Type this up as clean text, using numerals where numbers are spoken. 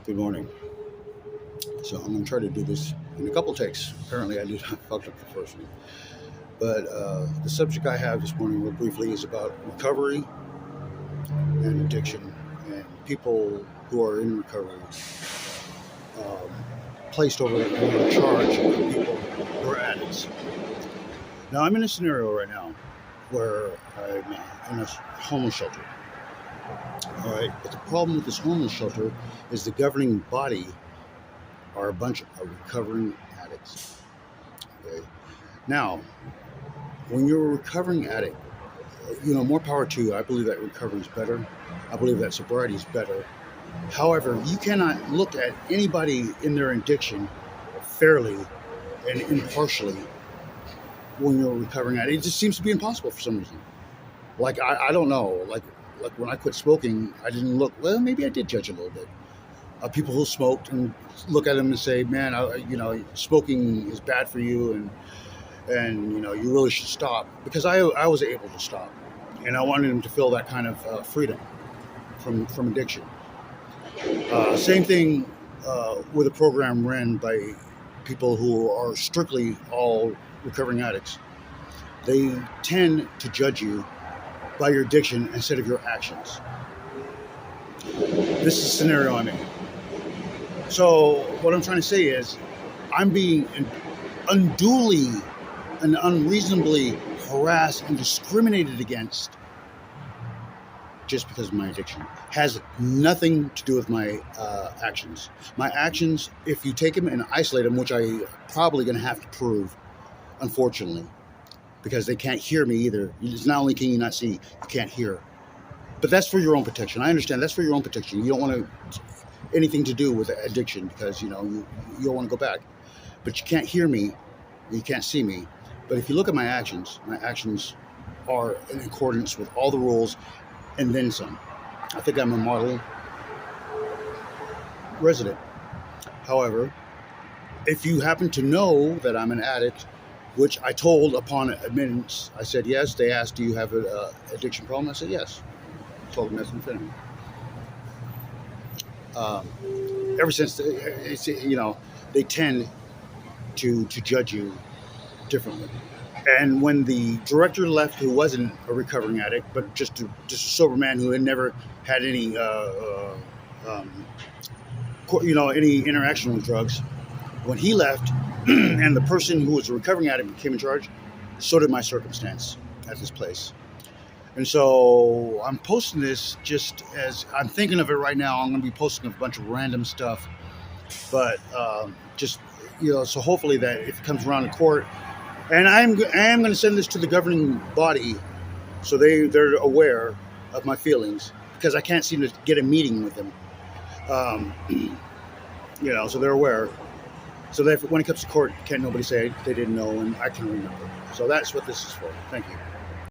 Good morning. So I'm going to try to do this in a couple takes. Apparently, I fucked up the first one. But the subject I have this morning, real briefly, is about recovery and addiction, and people who are in recovery, um, placed over in charge of people who are addicts. Now, I'm in a scenario right now where I'm in a homeless shelter. All right, but the problem with this homeless shelter is the governing body are a bunch of recovering addicts. Okay. Now, when you're a recovering addict, more power to you. I believe that recovery is better. I believe that sobriety is better. However, you cannot look at anybody in their addiction fairly and impartially when you're a recovering addict. It just seems to be impossible for some reason. Like, I don't know. Like when I quit smoking, I didn't look, well, maybe I did judge a little bit. People who smoked and look at them and say, man, smoking is bad for you, and you really should stop, because I was able to stop, and I wanted them to feel that kind of freedom from addiction. Same thing with a program ran by people who are strictly all recovering addicts. They tend to judge you by your addiction instead of your actions. This is the scenario I'm in. So what I'm trying to say is, I'm being unduly and unreasonably harassed and discriminated against just because of my addiction. Has nothing to do with my actions. My actions, if you take them and isolate them, which I probably going to have to prove, unfortunately, because they can't hear me either. It's not only can you not see, you can't hear. But that's for your own protection. I understand that's for your own protection. You don't want to anything to do with addiction, because you don't want to go back. But you can't hear me, you can't see me. But if you look at my actions are in accordance with all the rules and then some. I think I'm a model resident. However, if you happen to know that I'm an addict, which I told upon admittance, I said yes. They asked, do you have an addiction problem? I said yes. I told them methamphetamine. Ever since, they tend to judge you differently. And when the director left, who wasn't a recovering addict, but just a sober man who had never had any any interaction with drugs, when he left, and the person who was a recovering addict came in charge, so did my circumstance at this place. And so I'm posting this just as I'm thinking of it right now. I'm going to be posting a bunch of random stuff, but so hopefully that if it comes around to court, and I am going to send this to the governing body, so they're aware of my feelings, because I can't seem to get a meeting with them. So they're aware. So that when it comes to court, can't nobody say they didn't know, and I can remember. So that's what this is for. Thank you.